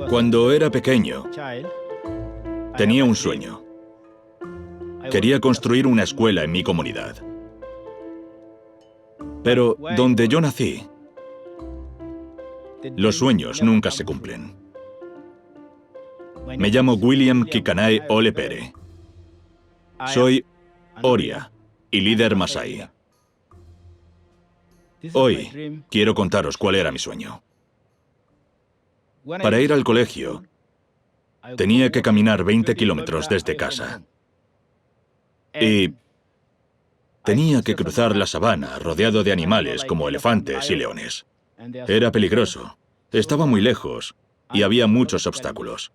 Cuando era pequeño, tenía un sueño. Quería construir una escuela en mi comunidad. Pero donde yo nací, los sueños nunca se cumplen. Me llamo William Kikanae Ole Pere. Soy Oria y líder Masái. Hoy quiero contaros cuál era mi sueño. Para ir al colegio, tenía que caminar 20 kilómetros desde casa. Y tenía que cruzar la sabana rodeado de animales como elefantes y leones. Era peligroso, estaba muy lejos y había muchos obstáculos.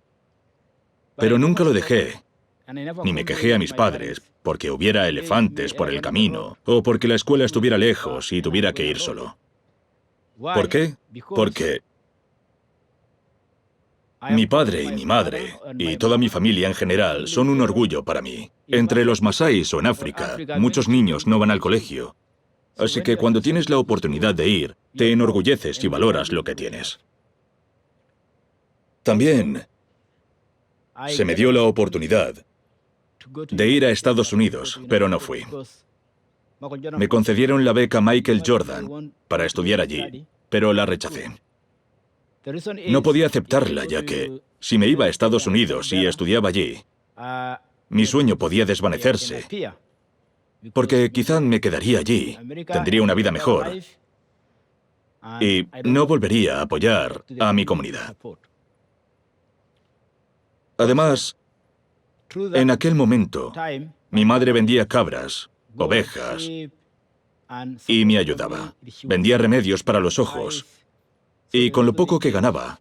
Pero nunca lo dejé, ni me quejé a mis padres porque hubiera elefantes por el camino o porque la escuela estuviera lejos y tuviera que ir solo. ¿Por qué? Porque mi padre y mi madre, y toda mi familia en general, son un orgullo para mí. Entre los masáis o en África, muchos niños no van al colegio. Así que cuando tienes la oportunidad de ir, te enorgulleces y valoras lo que tienes. También se me dio la oportunidad de ir a Estados Unidos, pero no fui. Me concedieron la beca Michael Jordan para estudiar allí, pero la rechacé. No podía aceptarla, ya que si me iba a Estados Unidos y estudiaba allí, mi sueño podía desvanecerse, porque quizá me quedaría allí, tendría una vida mejor y no volvería a apoyar a mi comunidad. Además, en aquel momento, mi madre vendía cabras, ovejas y me ayudaba. Vendía remedios para los ojos y con lo poco que ganaba,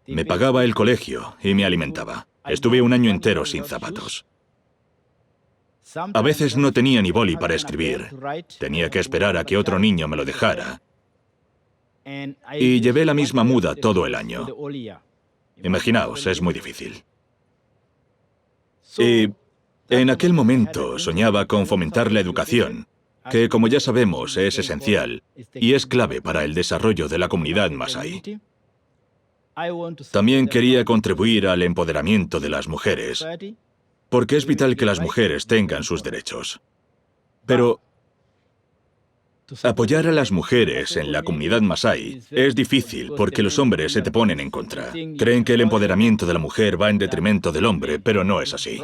me pagaba el colegio y me alimentaba. Estuve un año entero sin zapatos. A veces no tenía ni boli para escribir. Tenía que esperar a que otro niño me lo dejara. Y llevé la misma muda todo el año. Imaginaos, es muy difícil. Y en aquel momento soñaba con fomentar la educación, que como ya sabemos es esencial y es clave para el desarrollo de la comunidad masái. También quería contribuir al empoderamiento de las mujeres, porque es vital que las mujeres tengan sus derechos. Pero apoyar a las mujeres en la comunidad masái es difícil porque los hombres se te ponen en contra. Creen que el empoderamiento de la mujer va en detrimento del hombre, pero no es así.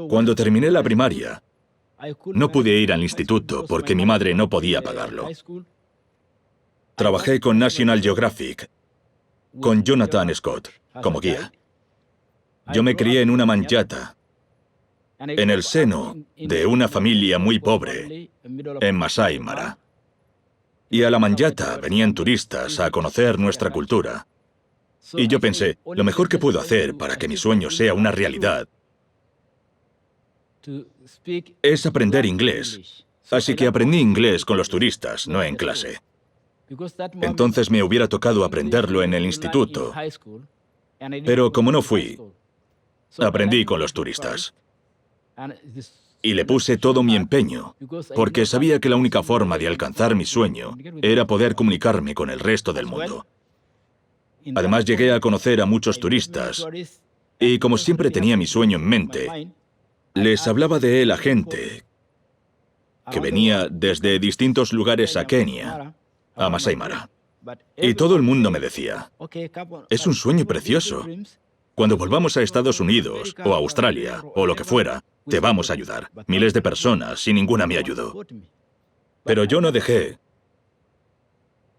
Cuando terminé la primaria, no pude ir al instituto porque mi madre no podía pagarlo. Trabajé con National Geographic, con Jonathan Scott, como guía. Yo me crié en una manyatta, en el seno de una familia muy pobre, en Masai Mara. Y a la manyatta venían turistas a conocer nuestra cultura. Y yo pensé, lo mejor que puedo hacer para que mi sueño sea una realidad es aprender inglés. Así que aprendí inglés con los turistas, no en clase. Entonces me hubiera tocado aprenderlo en el instituto. Pero como no fui, aprendí con los turistas. Y le puse todo mi empeño, porque sabía que la única forma de alcanzar mi sueño era poder comunicarme con el resto del mundo. Además llegué a conocer a muchos turistas, y como siempre tenía mi sueño en mente, les hablaba de él a gente que venía desde distintos lugares a Kenia, a Masai Mara. Y todo el mundo me decía, es un sueño precioso. Cuando volvamos a Estados Unidos o a Australia o lo que fuera, te vamos a ayudar. Miles de personas y ninguna me ayudó. Pero yo no dejé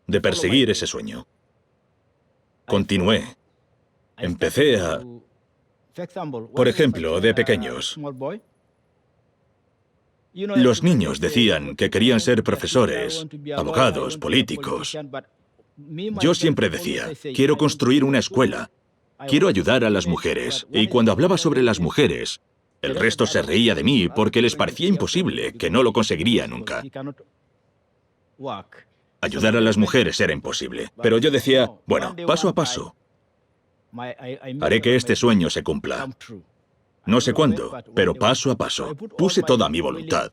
de perseguir ese sueño. Continué. Empecé a... Por ejemplo, de pequeños, los niños decían que querían ser profesores, abogados, políticos. Yo siempre decía, quiero construir una escuela. Quiero ayudar a las mujeres. Y cuando hablaba sobre las mujeres, el resto se reía de mí porque les parecía imposible, que no lo conseguiría nunca. Ayudar a las mujeres era imposible. Pero yo decía, bueno, paso a paso. Haré que este sueño se cumpla. No sé cuándo, pero paso a paso. Puse toda mi voluntad,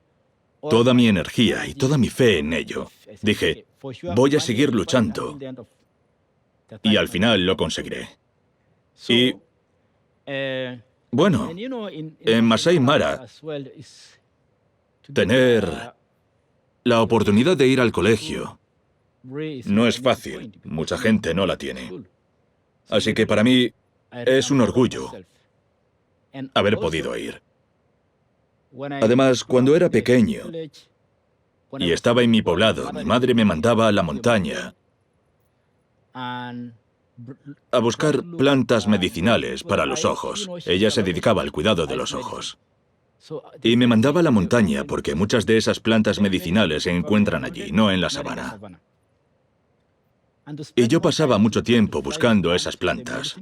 toda mi energía y toda mi fe en ello. Dije, voy a seguir luchando y al final lo conseguiré. Y, bueno, en Masai Mara, tener la oportunidad de ir al colegio no es fácil. Mucha gente no la tiene. Así que para mí es un orgullo haber podido ir. Además, cuando era pequeño y estaba en mi poblado, mi madre me mandaba a la montaña a buscar plantas medicinales para los ojos. Ella se dedicaba al cuidado de los ojos. Y me mandaba a la montaña porque muchas de esas plantas medicinales se encuentran allí, no en la sabana. Y yo pasaba mucho tiempo buscando esas plantas.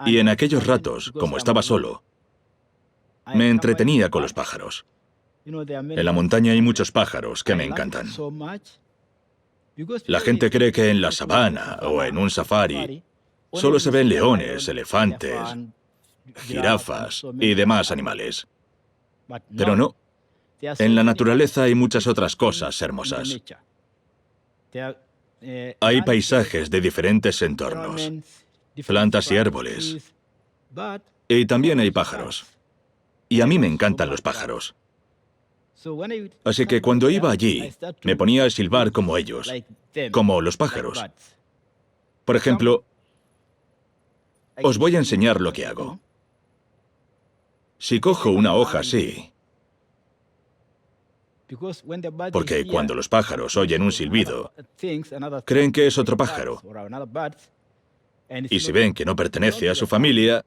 Y en aquellos ratos, como estaba solo, me entretenía con los pájaros. En la montaña hay muchos pájaros que me encantan. La gente cree que en la sabana o en un safari solo se ven leones, elefantes, jirafas y demás animales. Pero no, en la naturaleza hay muchas otras cosas hermosas. Hay paisajes de diferentes entornos, plantas y árboles, y también hay pájaros. Y a mí me encantan los pájaros. Así que cuando iba allí, me ponía a silbar como ellos, como los pájaros. Por ejemplo, os voy a enseñar lo que hago. Si cojo una hoja así, porque cuando los pájaros oyen un silbido, creen que es otro pájaro. Y si ven que no pertenece a su familia,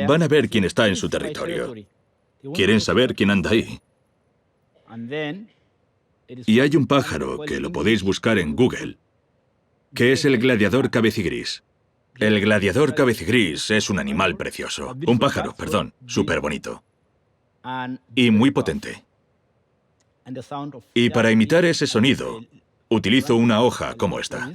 van a ver quién está en su territorio. Quieren saber quién anda ahí. Y hay un pájaro, que lo podéis buscar en Google, que es el gladiador cabecigris. El gladiador cabecigris es un animal precioso. Un pájaro, perdón, súper bonito. Y muy potente. Y para imitar ese sonido, utilizo una hoja como esta.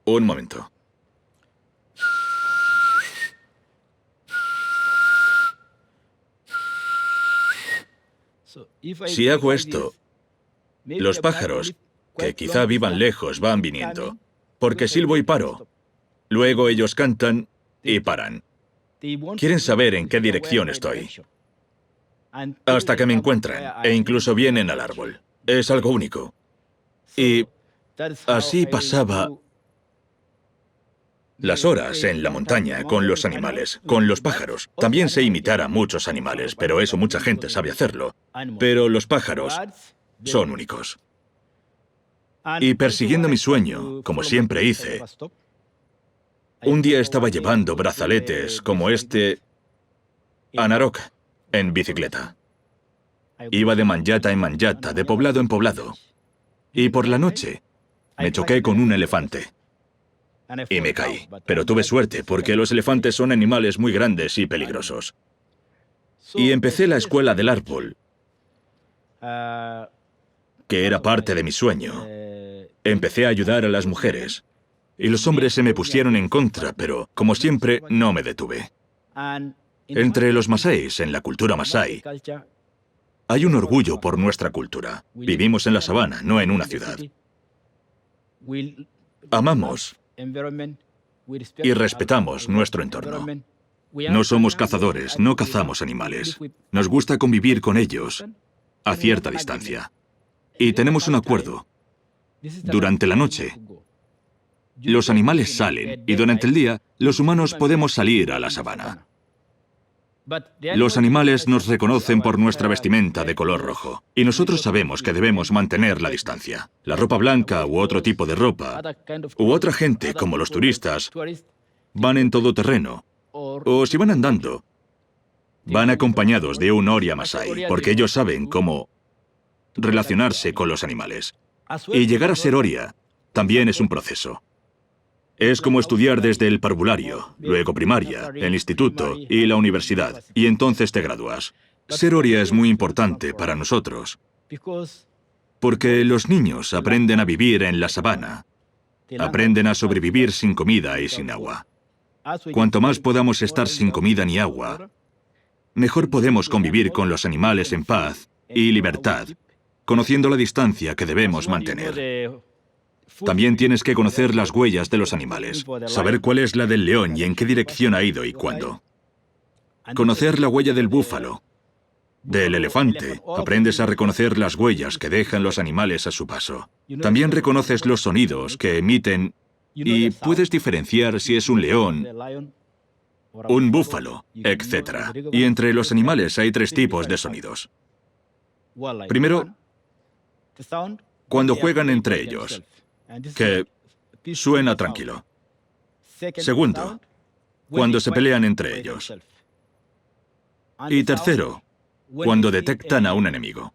Un momento. Si hago esto, los pájaros, que quizá vivan lejos, van viniendo, porque silbo y paro. Luego ellos cantan y paran. Quieren saber en qué dirección estoy, hasta que me encuentran, e incluso vienen al árbol. Es algo único. Y así pasaba las horas en la montaña con los animales, con los pájaros. También sé imitar a muchos animales, pero eso mucha gente sabe hacerlo. Pero los pájaros son únicos. Y persiguiendo mi sueño, como siempre hice, un día estaba llevando brazaletes como este a Narok en bicicleta. Iba de manjata en manjata, de poblado en poblado. Y por la noche me choqué con un elefante. Y me caí. Pero tuve suerte, porque los elefantes son animales muy grandes y peligrosos. Y empecé la escuela del árbol, que era parte de mi sueño. Empecé a ayudar a las mujeres. Y los hombres se me pusieron en contra, pero, como siempre, no me detuve. Entre los masáis, en la cultura masái, hay un orgullo por nuestra cultura. Vivimos en la sabana, no en una ciudad. Amamos y respetamos nuestro entorno. No somos cazadores, no cazamos animales. Nos gusta convivir con ellos a cierta distancia. Y tenemos un acuerdo. Durante la noche, los animales salen y durante el día, los humanos podemos salir a la sabana. Los animales nos reconocen por nuestra vestimenta de color rojo, y nosotros sabemos que debemos mantener la distancia. La ropa blanca u otro tipo de ropa, u otra gente, como los turistas, van en todoterreno, o si van andando, van acompañados de un Oria Masái, porque ellos saben cómo relacionarse con los animales. Y llegar a ser Oria también es un proceso. Es como estudiar desde el parvulario, luego primaria, el instituto y la universidad, y entonces te gradúas. Ser Oria es muy importante para nosotros, Porque los niños aprenden a vivir en la sabana, aprenden a sobrevivir sin comida y sin agua. Cuanto más podamos estar sin comida ni agua, mejor podemos convivir con los animales en paz y libertad, conociendo la distancia que debemos mantener. También tienes que conocer las huellas de los animales, saber cuál es la del león y en qué dirección ha ido y cuándo. Conocer la huella del búfalo, del elefante. Aprendes a reconocer las huellas que dejan los animales a su paso. También reconoces los sonidos que emiten y puedes diferenciar si es un león, un búfalo, etc. Y entre los animales hay 3 tipos de sonidos. Primero, cuando juegan entre ellos, que suena tranquilo. Segundo, cuando se pelean entre ellos. Y tercero, cuando detectan a un enemigo.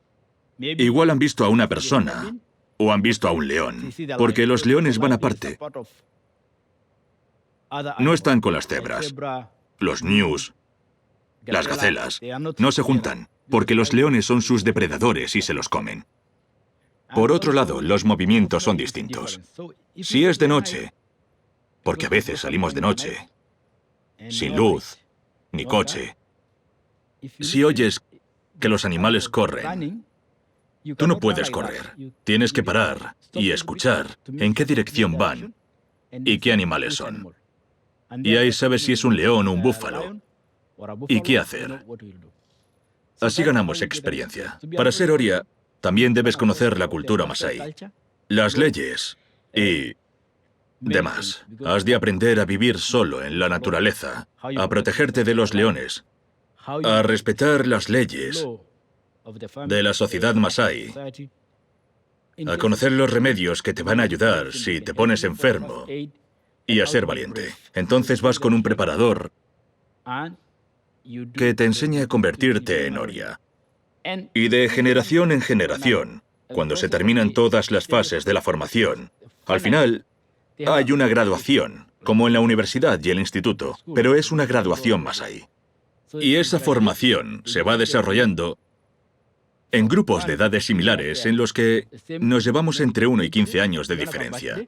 Igual han visto a una persona o han visto a un león, porque los leones van aparte. No están con las cebras, los ñus, las gacelas. No se juntan, porque los leones son sus depredadores y se los comen. Por otro lado, los movimientos son distintos. Si es de noche, porque a veces salimos de noche, sin luz, ni coche. Si oyes que los animales corren, tú no puedes correr. Tienes que parar y escuchar en qué dirección van y qué animales son. Y ahí sabes si es un león o un búfalo y qué hacer. Así ganamos experiencia. Para ser Oria, también debes conocer la cultura masái, las leyes y demás. Has de aprender a vivir solo en la naturaleza, a protegerte de los leones, a respetar las leyes de la sociedad masái, a conocer los remedios que te van a ayudar si te pones enfermo y a ser valiente. Entonces vas con un preparador que te enseña a convertirte en Oria. Y de generación en generación, cuando se terminan todas las fases de la formación, al final hay una graduación, como en la universidad y el instituto, pero es una graduación masái. Y esa formación se va desarrollando en grupos de edades similares en los que nos llevamos entre 1 y 15 años de diferencia.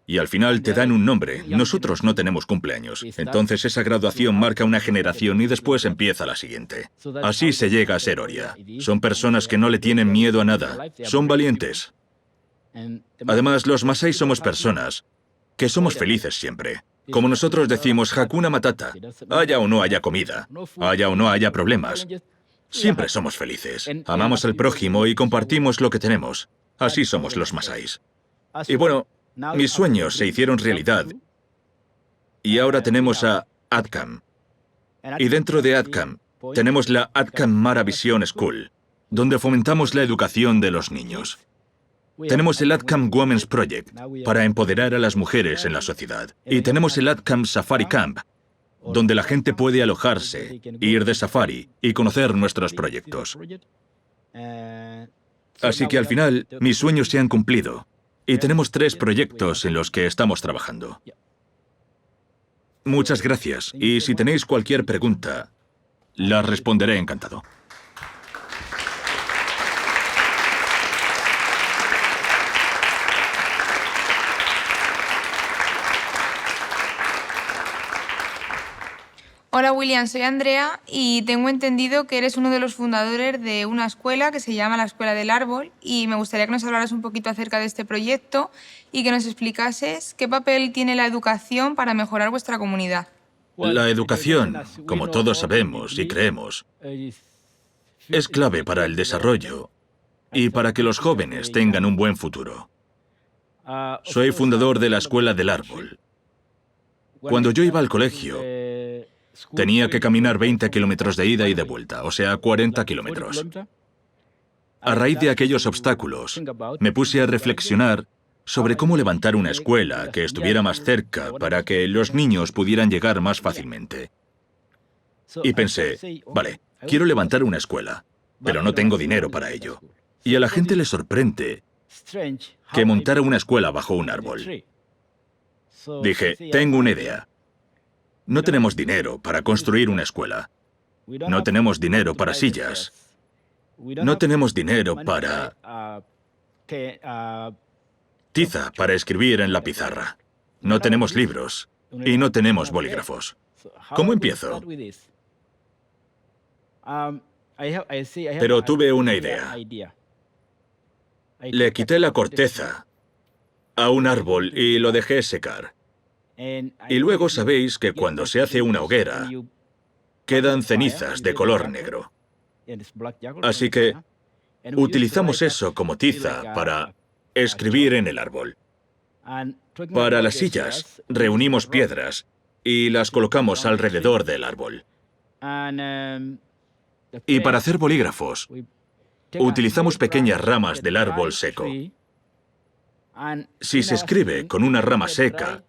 Y al final te dan un nombre. Nosotros no tenemos cumpleaños. Entonces esa graduación marca una generación y después empieza la siguiente. Así se llega a ser Oria. Son personas que no le tienen miedo a nada. Son valientes. Además, los masái somos personas que somos felices siempre. Como nosotros decimos, Hakuna Matata. Haya o no haya comida, haya o no haya problemas. Siempre somos felices. Amamos al prójimo y compartimos lo que tenemos. Así somos los masáis. Y bueno, mis sueños se hicieron realidad. Y ahora tenemos a ADCAM. Y dentro de ADCAM tenemos la ADCAM Mara Vision School, donde fomentamos la educación de los niños. Tenemos el ADCAM Women's Project, para empoderar a las mujeres en la sociedad. Y tenemos el ADCAM Safari Camp, donde la gente puede alojarse, ir de safari y conocer nuestros proyectos. Así que al final, mis sueños se han cumplido. Y tenemos 3 proyectos en los que estamos trabajando. Muchas gracias. Y si tenéis cualquier pregunta, la responderé encantado. Hola William, soy Andrea y tengo entendido que eres uno de los fundadores de una escuela que se llama la Escuela del Árbol y me gustaría que nos hablaras un poquito acerca de este proyecto y que nos explicases qué papel tiene la educación para mejorar vuestra comunidad. La educación, como todos sabemos y creemos, es clave para el desarrollo y para que los jóvenes tengan un buen futuro. Soy fundador de la Escuela del Árbol. Cuando yo iba al colegio, tenía que caminar 20 kilómetros de ida y de vuelta, o sea, 40 kilómetros. A raíz de aquellos obstáculos, me puse a reflexionar sobre cómo levantar una escuela que estuviera más cerca para que los niños pudieran llegar más fácilmente. Y pensé, vale, quiero levantar una escuela, pero no tengo dinero para ello. Y a la gente le sorprende que montara una escuela bajo un árbol. Dije, tengo una idea. No tenemos dinero para construir una escuela. No tenemos dinero para sillas. No tenemos dinero para Tiza para escribir en la pizarra. No tenemos libros y no tenemos bolígrafos. ¿Cómo empiezo? Pero tuve una idea. Le quité la corteza a un árbol y lo dejé secar. Y luego sabéis que cuando se hace una hoguera, quedan cenizas de color negro. Así que utilizamos eso como tiza para escribir en el árbol. Para las sillas, reunimos piedras y las colocamos alrededor del árbol. Y para hacer bolígrafos, utilizamos pequeñas ramas del árbol seco. Si se escribe con una rama seca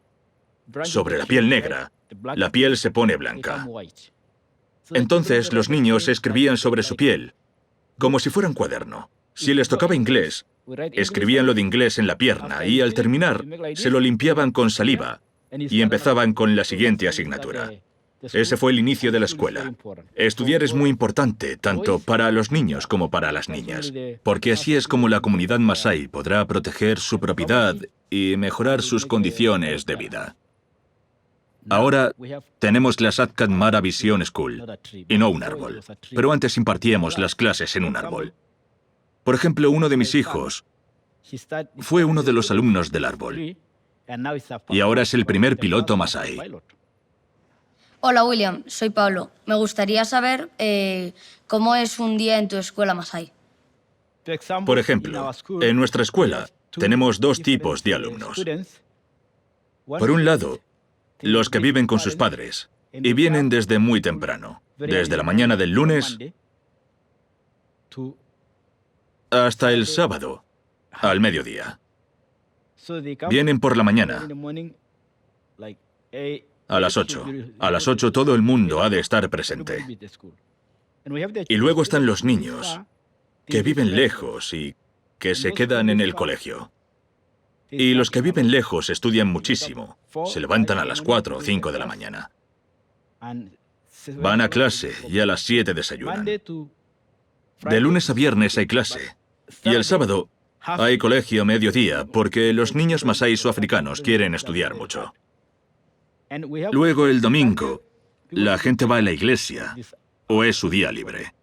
sobre la piel negra, la piel se pone blanca. Entonces los niños escribían sobre su piel, como si fuera un cuaderno. Si les tocaba inglés, escribían lo de inglés en la pierna y al terminar se lo limpiaban con saliva y empezaban con la siguiente asignatura. Ese fue el inicio de la escuela. Estudiar es muy importante, tanto para los niños como para las niñas, porque así es como la comunidad masái podrá proteger su propiedad y mejorar sus condiciones de vida. Ahora tenemos la Satkat Mara Vision School, y no un árbol, pero antes impartíamos las clases en un árbol. Por ejemplo, uno de mis hijos fue uno de los alumnos del árbol, y ahora es el primer piloto masái. Hola William, soy Pablo. Me gustaría saber cómo es un día en tu escuela masái. Por ejemplo, en nuestra escuela tenemos dos tipos de alumnos. Por un lado, los que viven con sus padres y vienen desde muy temprano, desde la mañana del lunes hasta el sábado, al mediodía. Vienen por la mañana, a las 8. A las 8 todo el mundo ha de estar presente. Y luego están los niños, que viven lejos y que se quedan en el colegio. Y los que viven lejos estudian muchísimo. Se levantan a las 4 o 5 de la mañana. Van a clase y a las 7 desayunan. De lunes a viernes hay clase. Y el sábado hay colegio a mediodía porque los niños masáis o africanos quieren estudiar mucho. Luego el domingo, la gente va a la iglesia o es su día libre.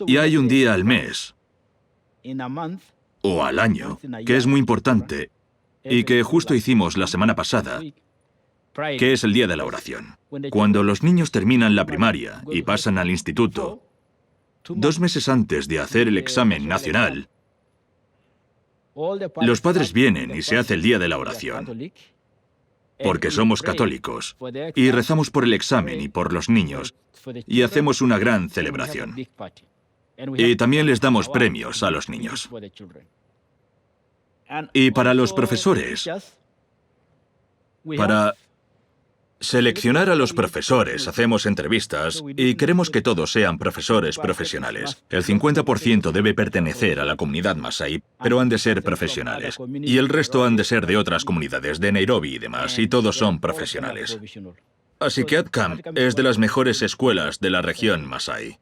Y hay un día al mes o al año que es muy importante y que justo hicimos la semana pasada, que es el día de la oración. Cuando los niños terminan la primaria y pasan al instituto, 2 meses antes de hacer el examen nacional, los padres vienen y se hace el día de la oración, porque somos católicos, y rezamos por el examen y por los niños, y hacemos una gran celebración. Y también les damos premios a los niños. Y para los profesores, para seleccionar a los profesores, hacemos entrevistas y queremos que todos sean profesores profesionales. El 50% debe pertenecer a la comunidad masái, pero han de ser profesionales. Y el resto han de ser de otras comunidades, de Nairobi y demás, y todos son profesionales. Así que ADCAM es de las mejores escuelas de la región masái.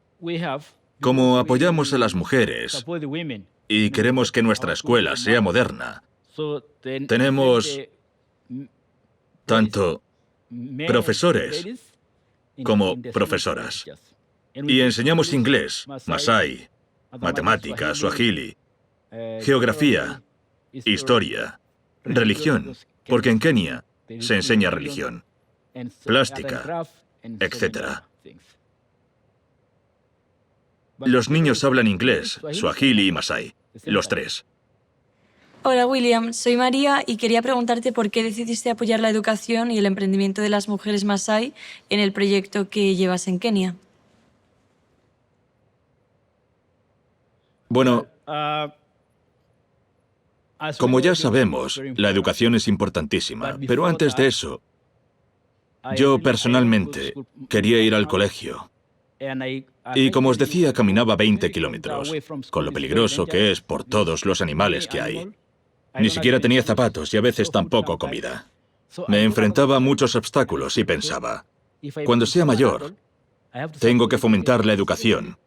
Como apoyamos a las mujeres y queremos que nuestra escuela sea moderna, tenemos tanto profesores como profesoras. Y enseñamos inglés, masái, matemáticas, suajili, geografía, historia, religión, porque en Kenia se enseña religión, plástica, etc. Los niños hablan inglés, suajili y masái, los tres. Hola William, soy María y quería preguntarte por qué decidiste apoyar la educación y el emprendimiento de las mujeres masái en el proyecto que llevas en Kenia. Bueno, como ya sabemos, la educación es importantísima, pero antes de eso, yo personalmente quería ir al colegio. Y como os decía, caminaba 20 kilómetros, con lo peligroso que es por todos los animales que hay. Ni siquiera tenía zapatos y a veces tampoco comida. Me enfrentaba a muchos obstáculos y pensaba, cuando sea mayor, tengo que fomentar la educación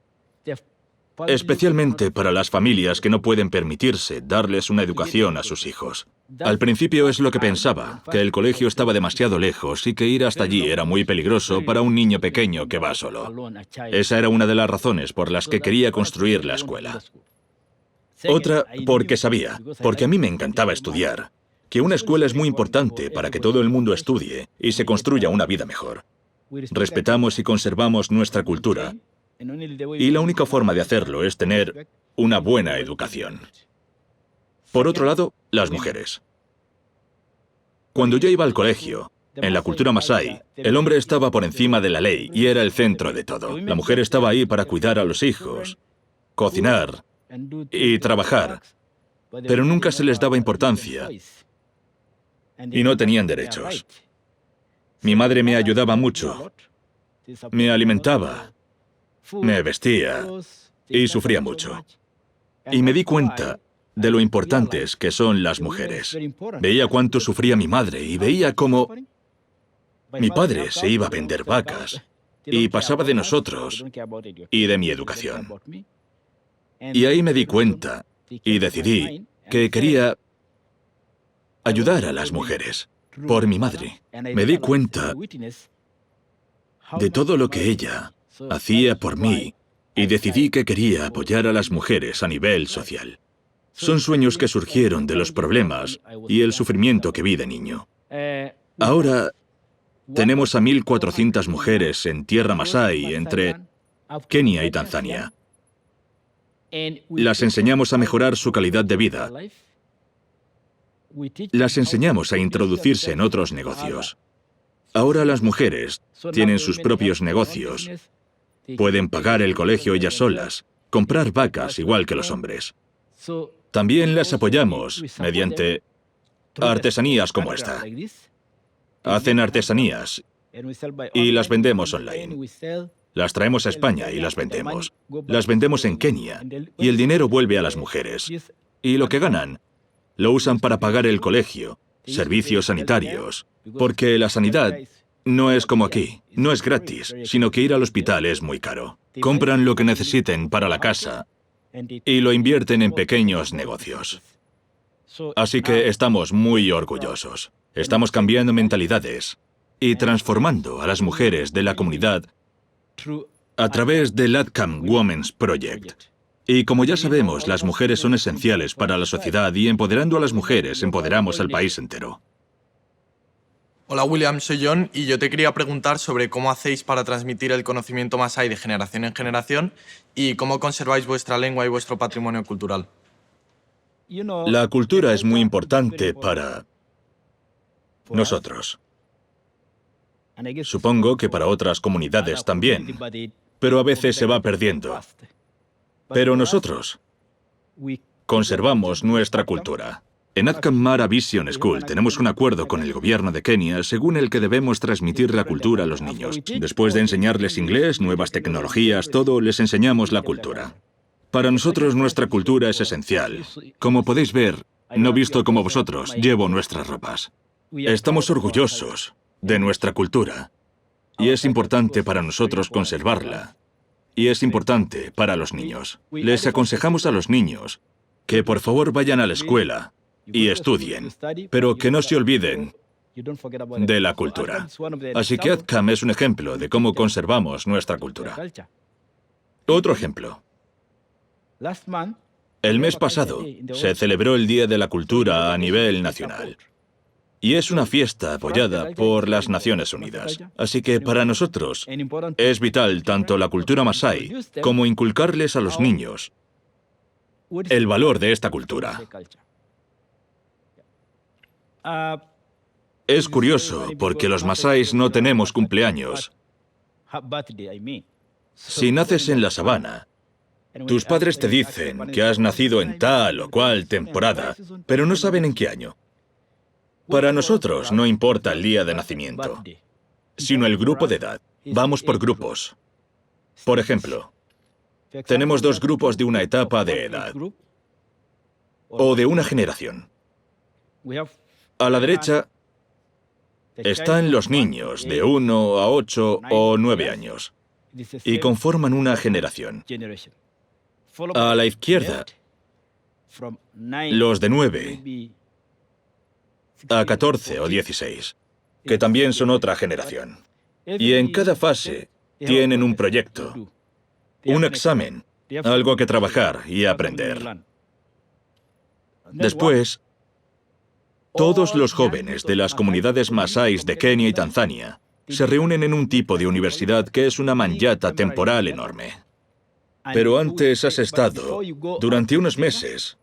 especialmente para las familias que no pueden permitirse darles una educación a sus hijos. Al principio es lo que pensaba, que el colegio estaba demasiado lejos y que ir hasta allí era muy peligroso para un niño pequeño que va solo. Esa era una de las razones por las que quería construir la escuela. Otra, porque sabía, porque a mí me encantaba estudiar, que una escuela es muy importante para que todo el mundo estudie y se construya una vida mejor. Respetamos y conservamos nuestra cultura, y la única forma de hacerlo es tener una buena educación. Por otro lado, las mujeres. Cuando yo iba al colegio, en la cultura masái, el hombre estaba por encima de la ley y era el centro de todo. La mujer estaba ahí para cuidar a los hijos, cocinar y trabajar, pero nunca se les daba importancia y no tenían derechos. Mi madre me ayudaba mucho, me alimentaba, me vestía y sufría mucho. Y me di cuenta de lo importantes que son las mujeres. Veía cuánto sufría mi madre y veía cómo mi padre se iba a vender vacas y pasaba de nosotros y de mi educación. Y ahí me di cuenta y decidí que quería ayudar a las mujeres por mi madre. Me di cuenta de todo lo que ella hacía por mí y decidí que quería apoyar a las mujeres a nivel social. Son sueños que surgieron de los problemas y el sufrimiento que vi de niño. Ahora tenemos a 1.400 mujeres en tierra masái entre Kenia y Tanzania. Las enseñamos a mejorar su calidad de vida. Las enseñamos a introducirse en otros negocios. Ahora las mujeres tienen sus propios negocios. Pueden pagar el colegio ellas solas, comprar vacas igual que los hombres. También las apoyamos mediante artesanías como esta. Hacen artesanías y las vendemos online. Las traemos a España y las vendemos. Las vendemos en Kenia y el dinero vuelve a las mujeres. Y lo que ganan lo usan para pagar el colegio, servicios sanitarios, porque la sanidad no es como aquí, no es gratis, sino que ir al hospital es muy caro. Compran lo que necesiten para la casa y lo invierten en pequeños negocios. Así que estamos muy orgullosos. Estamos cambiando mentalidades y transformando a las mujeres de la comunidad a través del AdCam Women's Project. Y como ya sabemos, las mujeres son esenciales para la sociedad y empoderando a las mujeres empoderamos al país entero. Hola William, soy John y yo te quería preguntar sobre cómo hacéis para transmitir el conocimiento masái de generación en generación y cómo conserváis vuestra lengua y vuestro patrimonio cultural. La cultura es muy importante para nosotros. Supongo que para otras comunidades también, pero a veces se va perdiendo. Pero nosotros conservamos nuestra cultura. En AdCam Mara Vision School tenemos un acuerdo con el gobierno de Kenia según el que debemos transmitir la cultura a los niños. Después de enseñarles inglés, nuevas tecnologías, todo, les enseñamos la cultura. Para nosotros nuestra cultura es esencial. Como podéis ver, no visto como vosotros, llevo nuestras ropas. Estamos orgullosos de nuestra cultura y es importante para nosotros conservarla. Y es importante para los niños. Les aconsejamos a los niños que por favor vayan a la escuela y estudien, pero que no se olviden de la cultura. Así que AdCam es un ejemplo de cómo conservamos nuestra cultura. Otro ejemplo. El mes pasado se celebró el Día de la Cultura a nivel nacional. Y es una fiesta apoyada por las Naciones Unidas. Así que para nosotros es vital tanto la cultura masái como inculcarles a los niños el valor de esta cultura. Es curioso porque los masáis no tenemos cumpleaños. Si naces en la sabana, tus padres te dicen que has nacido en tal o cual temporada, pero no saben en qué año. Para nosotros no importa el día de nacimiento, sino el grupo de edad. Vamos por grupos. Por ejemplo, tenemos 2 grupos de una etapa de edad o de una generación. A la derecha están los niños de 1 a 8 o 9 años y conforman una generación. A la izquierda, los de 9 a 14 o 16, que también son otra generación. Y en cada fase tienen un proyecto, un examen, algo que trabajar y aprender. Después, todos los jóvenes de las comunidades masáis de Kenia y Tanzania se reúnen en un tipo de universidad que es una manyatta temporal enorme. Pero antes has estado, durante unos meses,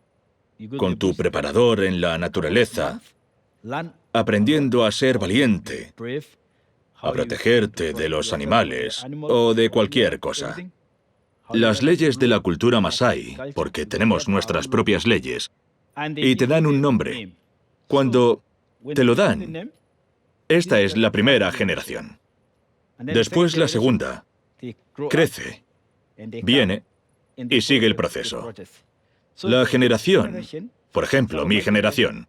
con tu preparador en la naturaleza, aprendiendo a ser valiente, a protegerte de los animales o de cualquier cosa. Las leyes de la cultura masái, porque tenemos nuestras propias leyes, y te dan un nombre. Cuando te lo dan, esta es la primera generación. Después la segunda crece, viene y sigue el proceso. La generación, por ejemplo, mi generación,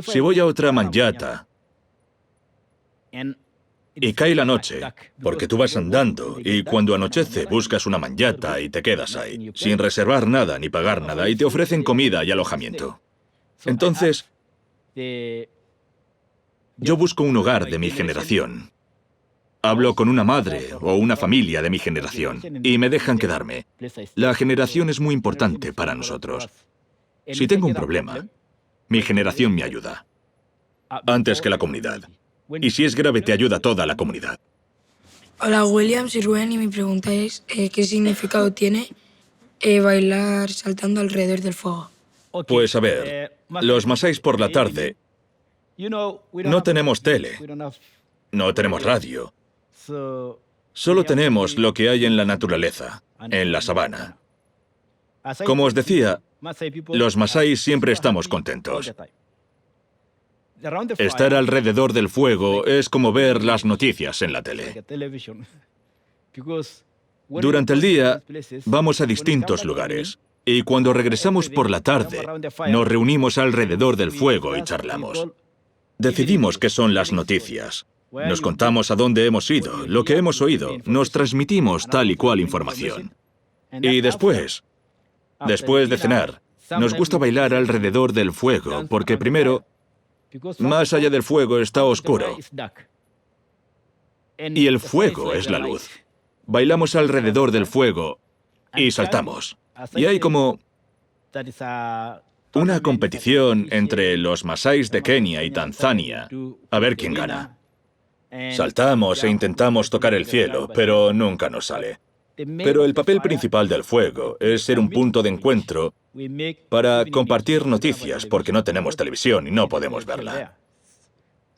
si voy a otra manyatta y cae la noche, porque tú vas andando y cuando anochece buscas una manyatta y te quedas ahí, sin reservar nada ni pagar nada, y te ofrecen comida y alojamiento. Entonces, yo busco un hogar de mi generación. Hablo con una madre o una familia de mi generación y me dejan quedarme. La generación es muy importante para nosotros. Si tengo un problema, mi generación me ayuda, antes que la comunidad. Y si es grave, te ayuda toda la comunidad. Hola, William, soy Rubén y mi pregunta es ¿qué significado tiene bailar saltando alrededor del fuego? Pues a ver, los masáis por la tarde no tenemos tele, no tenemos radio. Solo tenemos lo que hay en la naturaleza, en la sabana. Como os decía, los masáis siempre estamos contentos. Estar alrededor del fuego es como ver las noticias en la tele. Durante el día vamos a distintos lugares y cuando regresamos por la tarde nos reunimos alrededor del fuego y charlamos. Decidimos qué son las noticias. Nos contamos a dónde hemos ido, lo que hemos oído, nos transmitimos tal y cual información. Y después de cenar, nos gusta bailar alrededor del fuego, porque primero, más allá del fuego está oscuro. Y el fuego es la luz. Bailamos alrededor del fuego y saltamos. Y hay como una competición entre los masáis de Kenia y Tanzania, a ver quién gana. Saltamos e intentamos tocar el cielo, pero nunca nos sale. Pero el papel principal del fuego es ser un punto de encuentro para compartir noticias, porque no tenemos televisión y no podemos verla.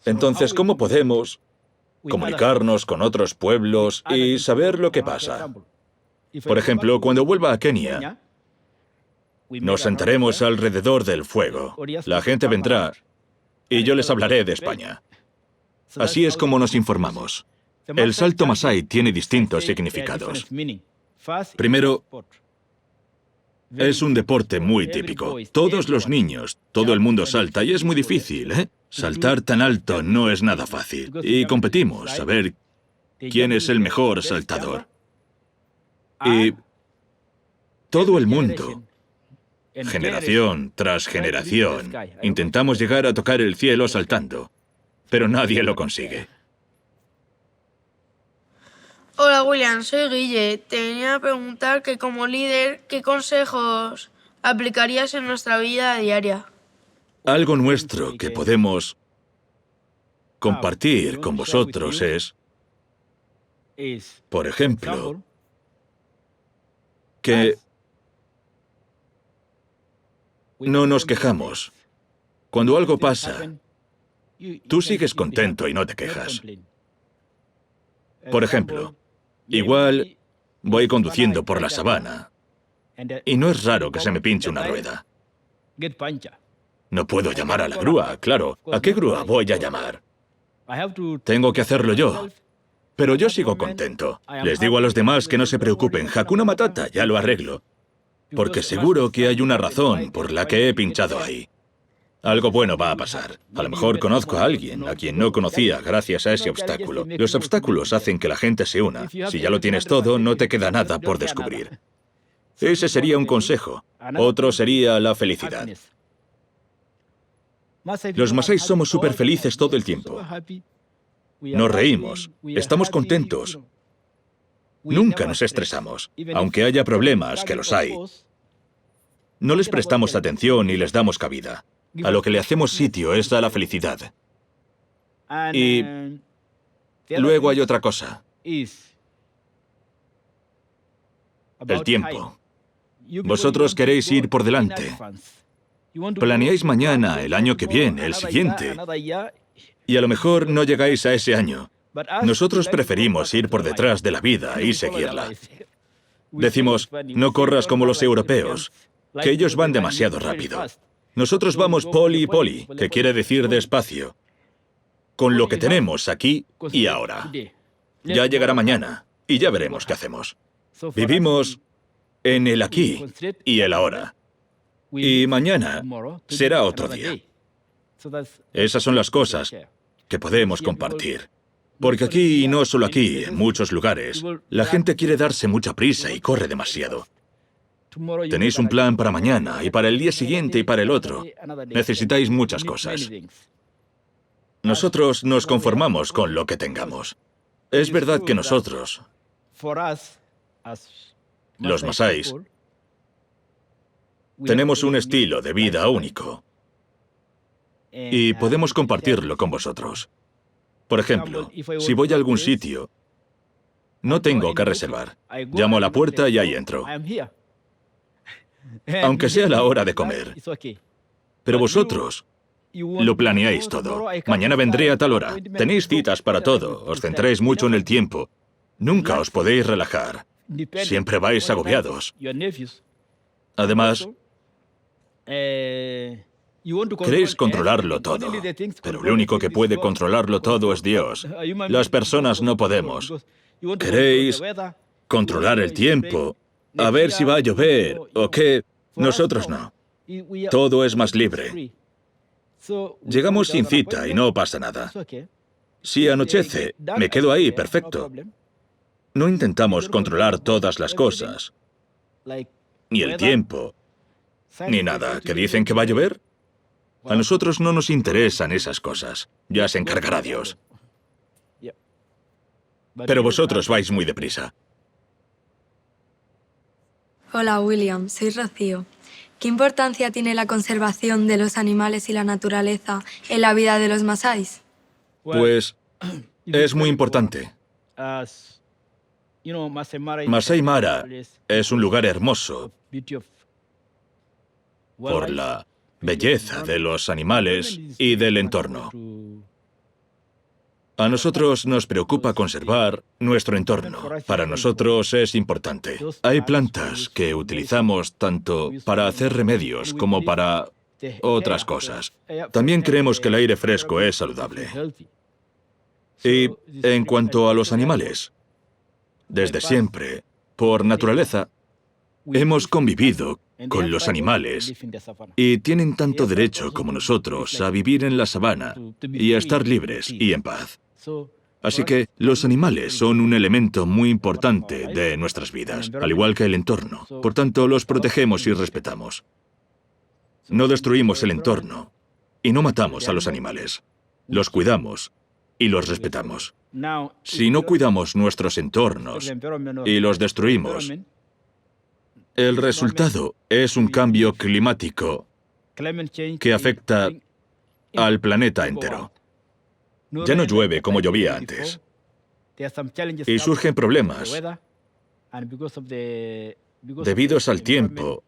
Entonces, ¿cómo podemos comunicarnos con otros pueblos y saber lo que pasa? Por ejemplo, cuando vuelva a Kenia, nos sentaremos alrededor del fuego. La gente vendrá y yo les hablaré de España. Así es como nos informamos. El salto masái tiene distintos significados. Primero, es un deporte muy típico. Todos los niños, todo el mundo salta y es muy difícil, ¿eh? Saltar tan alto no es nada fácil. Y competimos a ver quién es el mejor saltador. Y todo el mundo, generación tras generación, intentamos llegar a tocar el cielo saltando, pero nadie lo consigue. Hola, William, soy Guille. Te venía a preguntar que como líder, ¿qué consejos aplicarías en nuestra vida diaria? Algo nuestro que podemos compartir con vosotros es, por ejemplo, que no nos quejamos. Cuando algo pasa, tú sigues contento y no te quejas. Por ejemplo, igual voy conduciendo por la sabana y no es raro que se me pinche una rueda. No puedo llamar a la grúa, claro. ¿A qué grúa voy a llamar? Tengo que hacerlo yo. Pero yo sigo contento. Les digo a los demás que no se preocupen. Hakuna Matata, ya lo arreglo. Porque seguro que hay una razón por la que he pinchado ahí. Algo bueno va a pasar. A lo mejor conozco a alguien a quien no conocía gracias a ese obstáculo. Los obstáculos hacen que la gente se una. Si ya lo tienes todo, no te queda nada por descubrir. Ese sería un consejo. Otro sería la felicidad. Los masáis somos súper felices todo el tiempo. Nos reímos, estamos contentos. Nunca nos estresamos, aunque haya problemas, que los hay. No les prestamos atención y les damos cabida. A lo que le hacemos sitio es a la felicidad. Y luego hay otra cosa. El tiempo. Vosotros queréis ir por delante. Planeáis mañana, el año que viene, el siguiente. Y a lo mejor no llegáis a ese año. Nosotros preferimos ir por detrás de la vida y seguirla. Decimos, no corras como los europeos, que ellos van demasiado rápido. Nosotros vamos poli, que quiere decir despacio, con lo que tenemos aquí y ahora. Ya llegará mañana y ya veremos qué hacemos. Vivimos en el aquí y el ahora. Y mañana será otro día. Esas son las cosas que podemos compartir. Porque aquí, y no solo aquí, en muchos lugares, la gente quiere darse mucha prisa y corre demasiado. Tenéis un plan para mañana, y para el día siguiente, y para el otro. Necesitáis muchas cosas. Nosotros nos conformamos con lo que tengamos. Es verdad que nosotros, los masáis, tenemos un estilo de vida único. Y podemos compartirlo con vosotros. Por ejemplo, si voy a algún sitio, no tengo que reservar. Llamo a la puerta y ahí entro. Aunque sea la hora de comer. Pero vosotros lo planeáis todo. Mañana vendré a tal hora. Tenéis citas para todo. Os centráis mucho en el tiempo. Nunca os podéis relajar. Siempre vais agobiados. Además, queréis controlarlo todo, pero el único que puede controlarlo todo es Dios. Las personas no podemos. Queréis controlar el tiempo, a ver si va a llover o qué. Nosotros no. Todo es más libre. Llegamos sin cita y no pasa nada. Si anochece, me quedo ahí, perfecto. No intentamos controlar todas las cosas, ni el tiempo, ni nada. ¿Que dicen que va a llover? A nosotros no nos interesan esas cosas. Ya se encargará Dios. Pero vosotros vais muy deprisa. Hola, William. Soy Rocío. ¿Qué importancia tiene la conservación de los animales y la naturaleza en la vida de los masáis? Pues es muy importante. Masai Mara es un lugar hermoso por la belleza de los animales y del entorno. A nosotros nos preocupa conservar nuestro entorno. Para nosotros es importante. Hay plantas que utilizamos tanto para hacer remedios como para otras cosas. También creemos que el aire fresco es saludable. Y en cuanto a los animales, desde siempre, por naturaleza, hemos convivido con los animales y tienen tanto derecho como nosotros a vivir en la sabana y a estar libres y en paz. Así que los animales son un elemento muy importante de nuestras vidas, al igual que el entorno. Por tanto, los protegemos y respetamos. No destruimos el entorno y no matamos a los animales. Los cuidamos y los respetamos. Si no cuidamos nuestros entornos y los destruimos, el resultado es un cambio climático que afecta al planeta entero. Ya no llueve como llovía antes. Y surgen problemas debidos al tiempo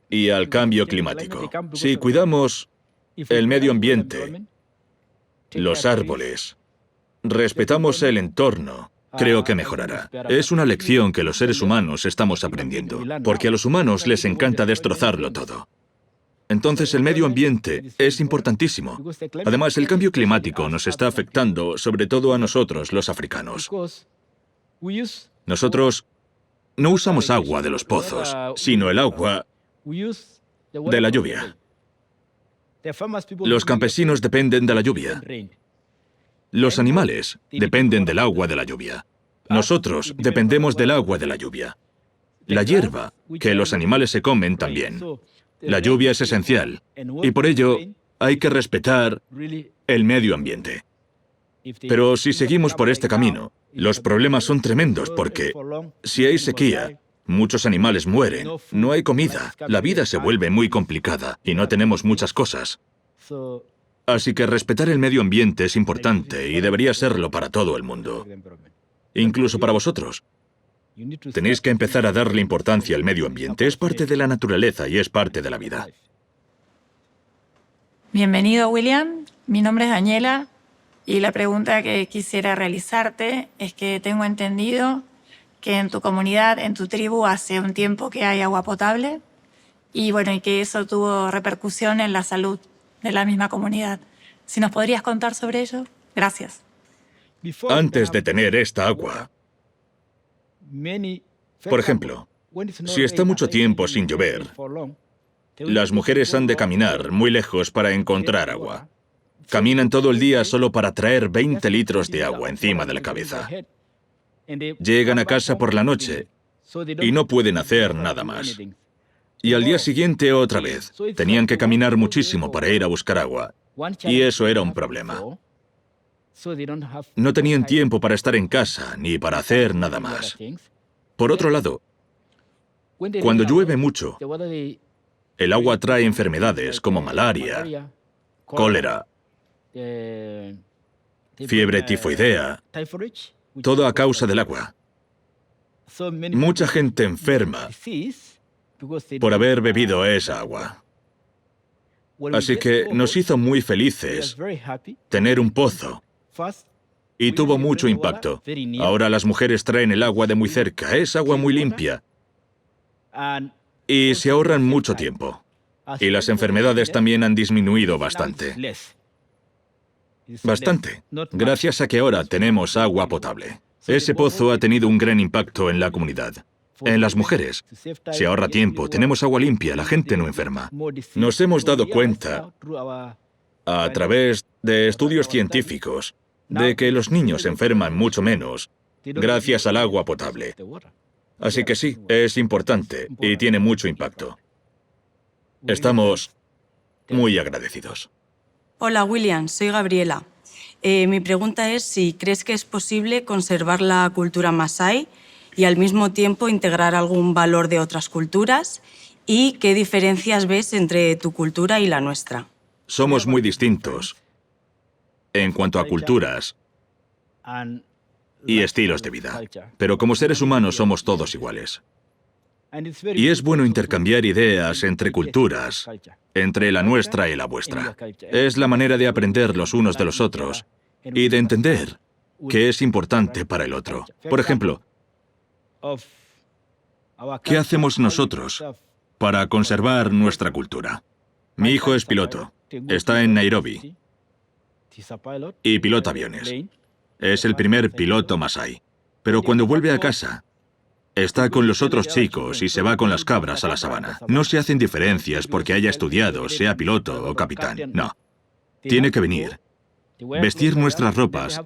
y al cambio climático. Si cuidamos el medio ambiente, los árboles, respetamos el entorno, creo que mejorará. Es una lección que los seres humanos estamos aprendiendo, porque a los humanos les encanta destrozarlo todo. Entonces el medio ambiente es importantísimo. Además, el cambio climático nos está afectando, sobre todo a nosotros, los africanos. Nosotros no usamos agua de los pozos, sino el agua de la lluvia. Los campesinos dependen de la lluvia. Los animales dependen del agua de la lluvia. Nosotros dependemos del agua de la lluvia. la hierba que los animales se comen también. La lluvia es esencial y por ello hay que respetar el medio ambiente. Pero si seguimos por este camino, los problemas son tremendos porque si hay sequía, muchos animales mueren, no hay comida, la vida se vuelve muy complicada y no tenemos muchas cosas. Así que respetar el medio ambiente es importante y debería serlo para todo el mundo. Incluso para vosotros. Tenéis que empezar a darle importancia al medio ambiente. Es parte de la naturaleza y es parte de la vida. Bienvenido, William. Mi nombre es Daniela y la pregunta que quisiera realizarte es que tengo entendido que en tu comunidad, en tu tribu, hace un tiempo que hay agua potable y bueno, y que eso tuvo repercusión en la salud de la misma comunidad. Si nos podrías contar sobre ello, gracias. Antes de tener esta agua, por ejemplo, si está mucho tiempo sin llover, las mujeres han de caminar muy lejos para encontrar agua. Caminan todo el día solo para traer 20 litros de agua encima de la cabeza. Llegan a casa por la noche y no pueden hacer nada más. Y al día siguiente otra vez. Tenían que caminar muchísimo para ir a buscar agua. Y eso era un problema. No tenían tiempo para estar en casa ni para hacer nada más. Por otro lado, cuando llueve mucho, el agua trae enfermedades como malaria, cólera, fiebre tifoidea, todo a causa del agua. Mucha gente enferma por haber bebido esa agua. Así que nos hizo muy felices tener un pozo y tuvo mucho impacto. Ahora las mujeres traen el agua de muy cerca, es agua muy limpia y se ahorran mucho tiempo. Y las enfermedades también han disminuido bastante. Bastante, gracias a que ahora tenemos agua potable. Ese pozo ha tenido un gran impacto en la comunidad. En las mujeres se ahorra tiempo, tenemos agua limpia, la gente no enferma. Nos hemos dado cuenta, a través de estudios científicos, de que los niños enferman mucho menos gracias al agua potable. Así que sí, es importante y tiene mucho impacto. Estamos muy agradecidos. Hola, William, soy Gabriela. Mi pregunta es si crees que es posible conservar la cultura masái y al mismo tiempo integrar algún valor de otras culturas y qué diferencias ves entre tu cultura y la nuestra. Somos muy distintos en cuanto a culturas y estilos de vida, pero como seres humanos somos todos iguales. Y es bueno intercambiar ideas entre culturas, entre la nuestra y la vuestra. Es la manera de aprender los unos de los otros y de entender qué es importante para el otro. Por ejemplo, ¿qué hacemos nosotros para conservar nuestra cultura? Mi hijo es piloto, está en Nairobi y pilota aviones. Es el primer piloto masái. Pero cuando vuelve a casa, está con los otros chicos y se va con las cabras a la sabana. No se hacen diferencias porque haya estudiado, sea piloto o capitán. No. Tiene que venir, vestir nuestras ropas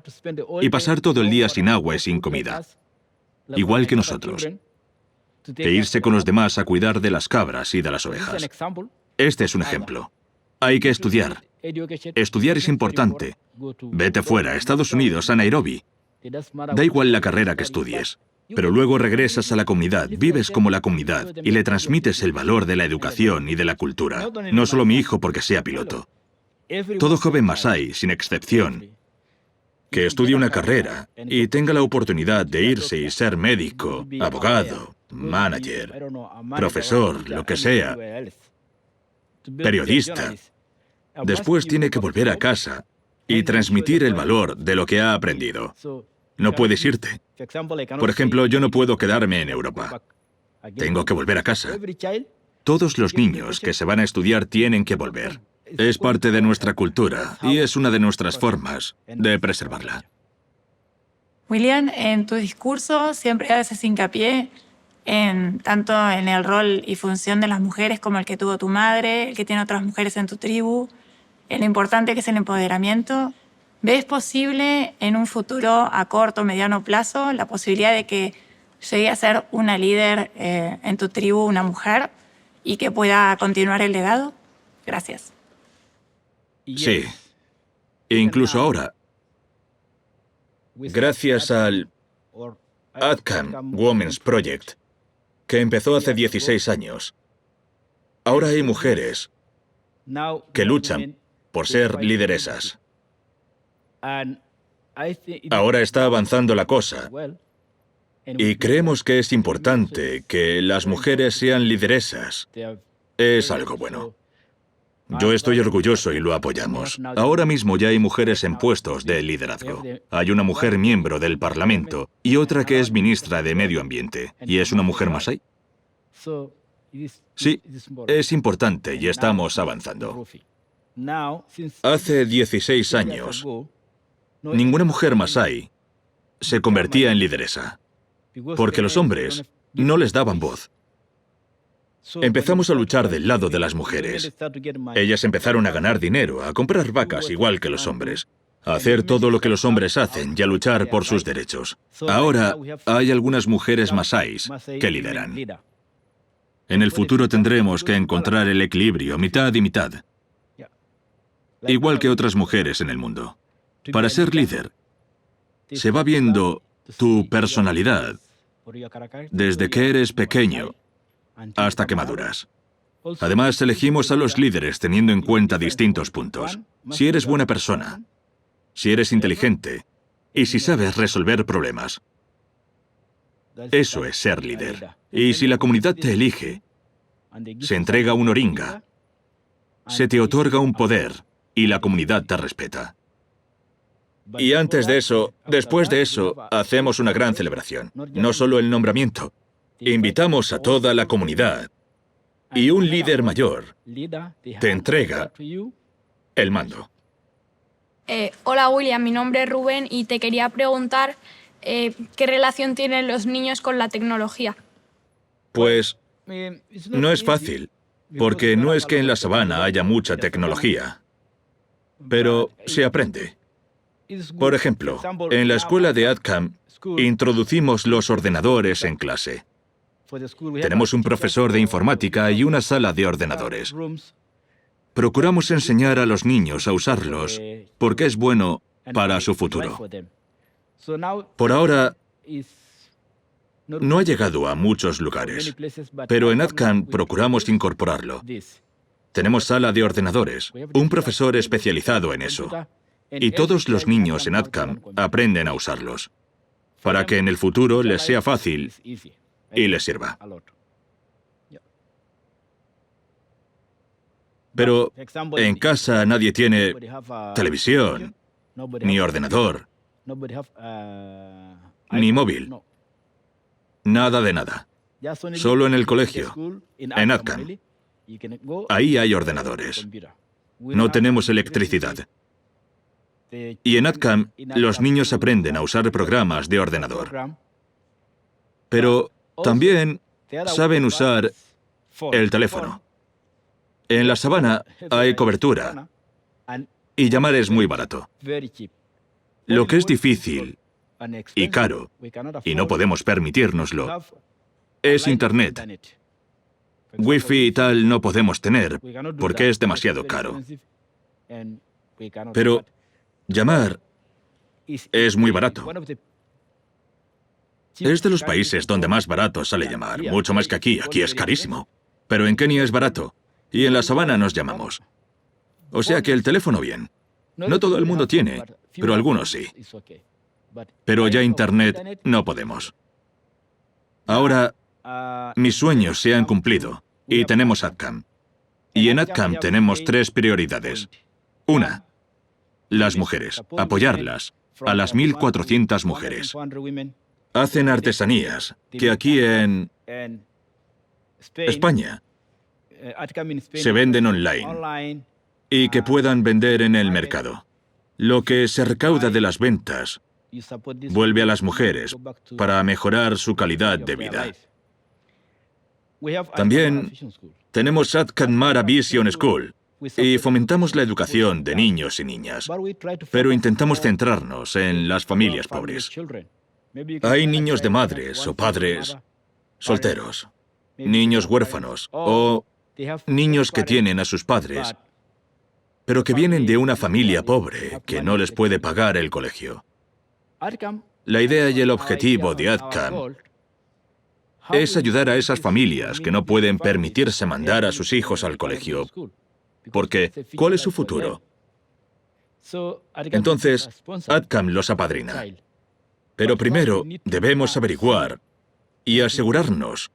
y pasar todo el día sin agua y sin comida, igual que nosotros, e irse con los demás a cuidar de las cabras y de las ovejas. Este es un ejemplo. Hay que estudiar. Estudiar es importante. Vete fuera, a Estados Unidos, a Nairobi. Da igual la carrera que estudies, pero luego regresas a la comunidad, vives como la comunidad y le transmites el valor de la educación y de la cultura. No solo mi hijo porque sea piloto. Todo joven masái, sin excepción, que estudie una carrera y tenga la oportunidad de irse y ser médico, abogado, manager, profesor, lo que sea, periodista, después tiene que volver a casa y transmitir el valor de lo que ha aprendido. No puedes irte. Por ejemplo, yo no puedo quedarme en Europa. Tengo que volver a casa. Todos los niños que se van a estudiar tienen que volver. Es parte de nuestra cultura y es una de nuestras formas de preservarla. William, en tu discurso siempre haces hincapié tanto en el rol y función de las mujeres como el que tuvo tu madre, el que tiene otras mujeres en tu tribu, en lo importante que es el empoderamiento. ¿Ves posible en un futuro a corto o mediano plazo la posibilidad de que llegue a ser una líder en tu tribu, una mujer, y que pueda continuar el legado? Gracias. Sí. E incluso ahora, gracias al AdCam Women's Project, que empezó hace 16 años, ahora hay mujeres que luchan por ser lideresas. Ahora está avanzando la cosa y creemos que es importante que las mujeres sean lideresas. Es algo bueno. Yo estoy orgulloso y lo apoyamos. Ahora mismo ya hay mujeres en puestos de liderazgo. Hay una mujer miembro del Parlamento y otra que es ministra de Medio Ambiente. ¿Y es una mujer masái? Sí, es importante y estamos avanzando. Hace 16 años, ninguna mujer masái se convertía en lideresa, porque los hombres no les daban voz. Empezamos a luchar del lado de las mujeres. Ellas empezaron a ganar dinero, a comprar vacas igual que los hombres, a hacer todo lo que los hombres hacen y a luchar por sus derechos. Ahora hay algunas mujeres masáis que lideran. En el futuro tendremos que encontrar el equilibrio, mitad y mitad, igual que otras mujeres en el mundo. Para ser líder, se va viendo tu personalidad desde que eres pequeño hasta que maduras. Además, elegimos a los líderes teniendo en cuenta distintos puntos. Si eres buena persona, si eres inteligente y si sabes resolver problemas. Eso es ser líder. Y si la comunidad te elige, se entrega un oringa, se te otorga un poder y la comunidad te respeta. Y antes de eso, después de eso, hacemos una gran celebración. No solo el nombramiento. Invitamos a toda la comunidad y un líder mayor te entrega el mando. Hola William, mi nombre es Rubén y te quería preguntar qué relación tienen los niños con la tecnología. Pues no es fácil, porque no es que en la sabana haya mucha tecnología, pero se aprende. Por ejemplo, en la escuela de AdCam introducimos los ordenadores en clase. Tenemos un profesor de informática y una sala de ordenadores. Procuramos enseñar a los niños a usarlos porque es bueno para su futuro. Por ahora, no ha llegado a muchos lugares, pero en AdCam procuramos incorporarlo. Tenemos sala de ordenadores, un profesor especializado en eso, y todos los niños en AdCam aprenden a usarlos, para que en el futuro les sea fácil y les sirva. Pero en casa nadie tiene televisión, ni ordenador, ni móvil. Nada de nada. Solo en el colegio, en AdCam. Ahí hay ordenadores. No tenemos electricidad. Y en AdCam los niños aprenden a usar programas de ordenador. Pero también saben usar el teléfono. En la sabana hay cobertura y llamar es muy barato. Lo que es difícil y caro, y no podemos permitírnoslo, es Internet. Wi-Fi y tal no podemos tener porque es demasiado caro. Pero llamar es muy barato. Es de los países donde más barato sale llamar, mucho más que aquí. Aquí es carísimo. Pero en Kenia es barato. Y en la sabana nos llamamos. O sea que el teléfono bien. No todo el mundo tiene, pero algunos sí. Pero ya Internet no podemos. Ahora, mis sueños se han cumplido y tenemos AdCam. Y en AdCam tenemos 3 prioridades. Una, las mujeres, apoyarlas, a las 1.400 mujeres. Hacen artesanías que aquí en España se venden online y que puedan vender en el mercado. Lo que se recauda de las ventas vuelve a las mujeres para mejorar su calidad de vida. También tenemos AdCam Mara Vision School y fomentamos la educación de niños y niñas, pero intentamos centrarnos en las familias pobres. Hay niños de madres o padres solteros, niños huérfanos o niños que tienen a sus padres, pero que vienen de una familia pobre que no les puede pagar el colegio. La idea y el objetivo de ADCAM es ayudar a esas familias que no pueden permitirse mandar a sus hijos al colegio, porque ¿cuál es su futuro? Entonces, ADCAM los apadrina. Pero primero debemos averiguar y asegurarnos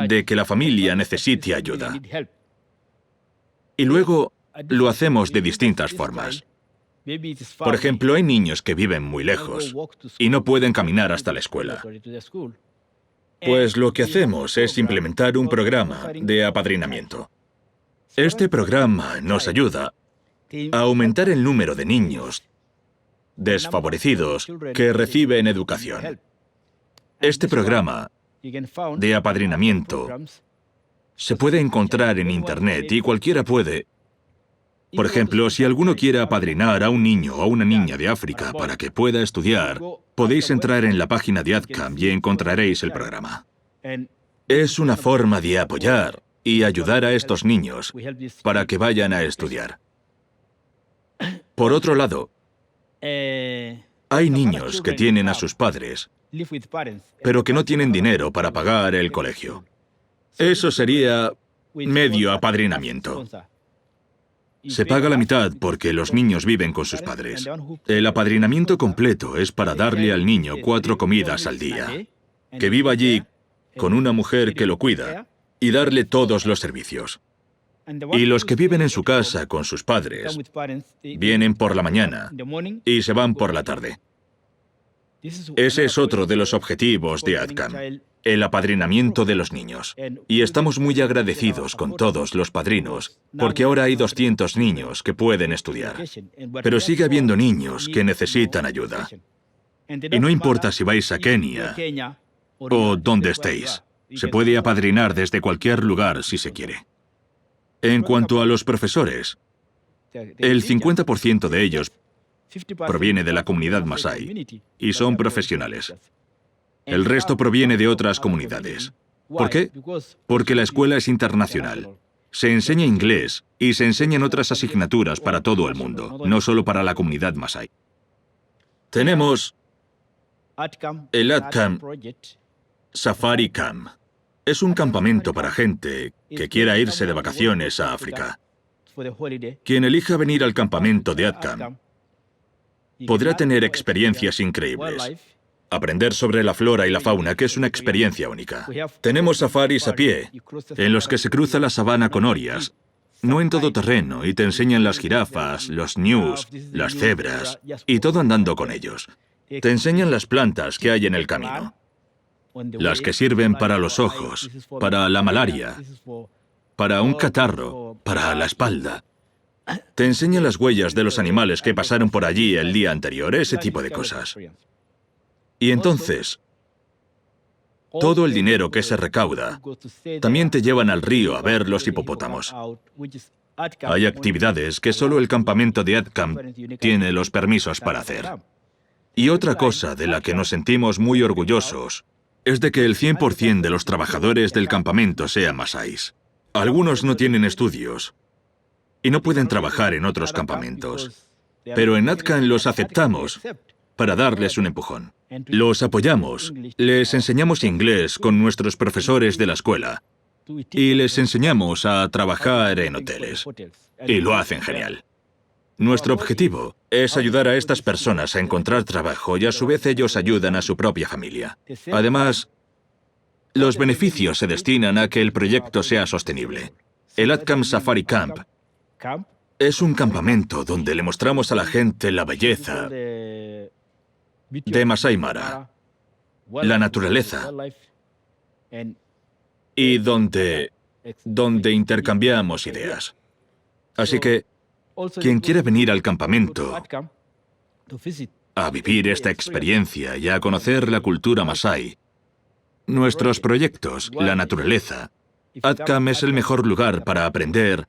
de que la familia necesite ayuda. Y luego lo hacemos de distintas formas. Por ejemplo, hay niños que viven muy lejos y no pueden caminar hasta la escuela. Pues lo que hacemos es implementar un programa de apadrinamiento. Este programa nos ayuda a aumentar el número de niños desfavorecidos que reciben educación. Este programa de apadrinamiento se puede encontrar en Internet y cualquiera puede. Por ejemplo, si alguno quiere apadrinar a un niño o a una niña de África para que pueda estudiar, podéis entrar en la página de ADCAM y encontraréis el programa. Es una forma de apoyar y ayudar a estos niños para que vayan a estudiar. Por otro lado, hay niños que tienen a sus padres, pero que no tienen dinero para pagar el colegio. Eso sería medio apadrinamiento. Se paga la mitad porque los niños viven con sus padres. El apadrinamiento completo es para darle al niño 4 comidas al día, que viva allí con una mujer que lo cuida y darle todos los servicios. Y los que viven en su casa con sus padres vienen por la mañana y se van por la tarde. Ese es otro de los objetivos de ADCAM, el apadrinamiento de los niños. Y estamos muy agradecidos con todos los padrinos, porque ahora hay 200 niños que pueden estudiar. Pero sigue habiendo niños que necesitan ayuda. Y no importa si vais a Kenia o donde estéis, se puede apadrinar desde cualquier lugar si se quiere. En cuanto a los profesores, el 50% de ellos proviene de la comunidad masái y son profesionales. El resto proviene de otras comunidades. ¿Por qué? Porque la escuela es internacional. Se enseña inglés y se enseñan otras asignaturas para todo el mundo, no solo para la comunidad masái. Tenemos el ADCAM Safari Camp. Es un campamento para gente que quiera irse de vacaciones a África. Quien elija venir al campamento de ADCAM podrá tener experiencias increíbles. Aprender sobre la flora y la fauna, que es una experiencia única. Tenemos safaris a pie, en los que se cruza la sabana con orias, no en todo terreno, y te enseñan las jirafas, los ñus, las cebras, y todo andando con ellos. Te enseñan las plantas que hay en el camino. Las que sirven para los ojos, para la malaria, para un catarro, para la espalda. Te enseñan las huellas de los animales que pasaron por allí el día anterior, ese tipo de cosas. Y entonces, todo el dinero que se recauda, también te llevan al río a ver los hipopótamos. Hay actividades que solo el campamento de ADCAM tiene los permisos para hacer. Y otra cosa de la que nos sentimos muy orgullosos es de que el 100% de los trabajadores del campamento sean masáis. Algunos no tienen estudios y no pueden trabajar en otros campamentos, pero en ADCAM los aceptamos para darles un empujón. Los apoyamos, les enseñamos inglés con nuestros profesores de la escuela y les enseñamos a trabajar en hoteles. Y lo hacen genial. Nuestro objetivo es ayudar a estas personas a encontrar trabajo y a su vez ellos ayudan a su propia familia. Además, los beneficios se destinan a que el proyecto sea sostenible. El ADCAM Safari Camp es un campamento donde le mostramos a la gente la belleza de Masai Mara, la naturaleza, y donde intercambiamos ideas. Así que, quien quiera venir al campamento a vivir esta experiencia y a conocer la cultura masái, nuestros proyectos, la naturaleza, ADCAM es el mejor lugar para aprender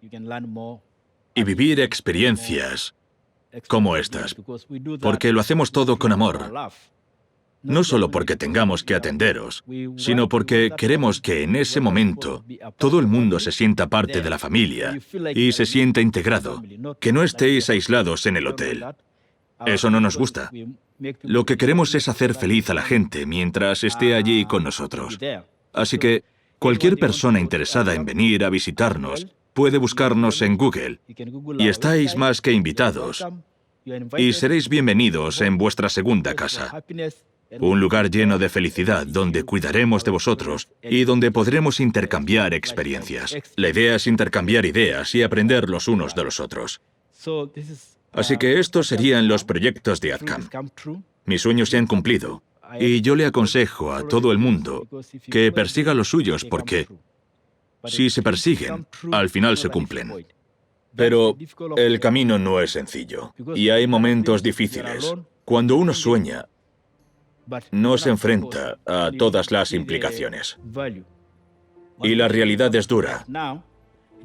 y vivir experiencias como estas, porque lo hacemos todo con amor. no solo porque tengamos que atenderos, sino porque queremos que en ese momento todo el mundo se sienta parte de la familia y se sienta integrado, que no estéis aislados en el hotel. Eso no nos gusta. Lo que queremos es hacer feliz a la gente mientras esté allí con nosotros. Así que cualquier persona interesada en venir a visitarnos puede buscarnos en Google y estáis más que invitados y seréis bienvenidos en vuestra segunda casa. Un lugar lleno de felicidad donde cuidaremos de vosotros y donde podremos intercambiar experiencias. La idea es intercambiar ideas y aprender los unos de los otros. Así que estos serían los proyectos de AdCamp. Mis sueños se han cumplido y yo le aconsejo a todo el mundo que persiga los suyos porque si se persiguen, al final se cumplen. Pero el camino no es sencillo y hay momentos difíciles. Cuando uno sueña, no se enfrenta a todas las implicaciones. Y la realidad es dura.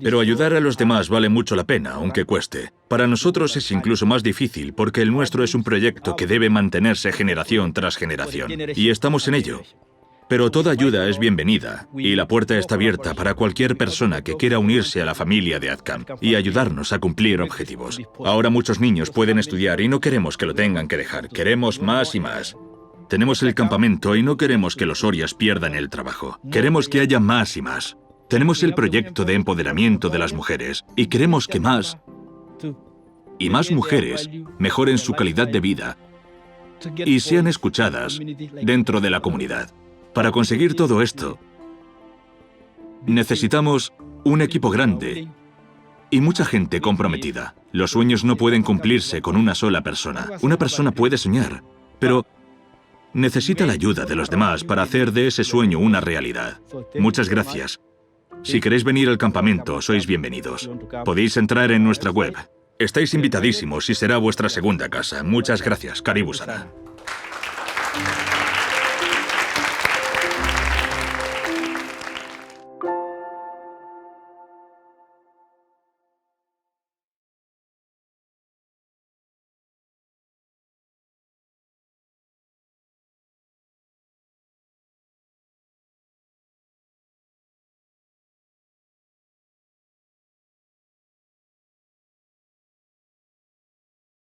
Pero ayudar a los demás vale mucho la pena, aunque cueste. Para nosotros es incluso más difícil porque el nuestro es un proyecto que debe mantenerse generación tras generación. Y estamos en ello. Pero toda ayuda es bienvenida y la puerta está abierta para cualquier persona que quiera unirse a la familia de AdCamp y ayudarnos a cumplir objetivos. Ahora muchos niños pueden estudiar y no queremos que lo tengan que dejar. Queremos más y más. Tenemos el campamento y no queremos que los Orias pierdan el trabajo. Queremos que haya más y más. Tenemos el proyecto de empoderamiento de las mujeres y queremos que más y más mujeres mejoren su calidad de vida y sean escuchadas dentro de la comunidad. Para conseguir todo esto, necesitamos un equipo grande y mucha gente comprometida. Los sueños no pueden cumplirse con una sola persona. Una persona puede soñar, pero necesita la ayuda de los demás para hacer de ese sueño una realidad. Muchas gracias. Si queréis venir al campamento, sois bienvenidos. Podéis entrar en nuestra web. Estáis invitadísimos y será vuestra segunda casa. Muchas gracias, Karibu Sana.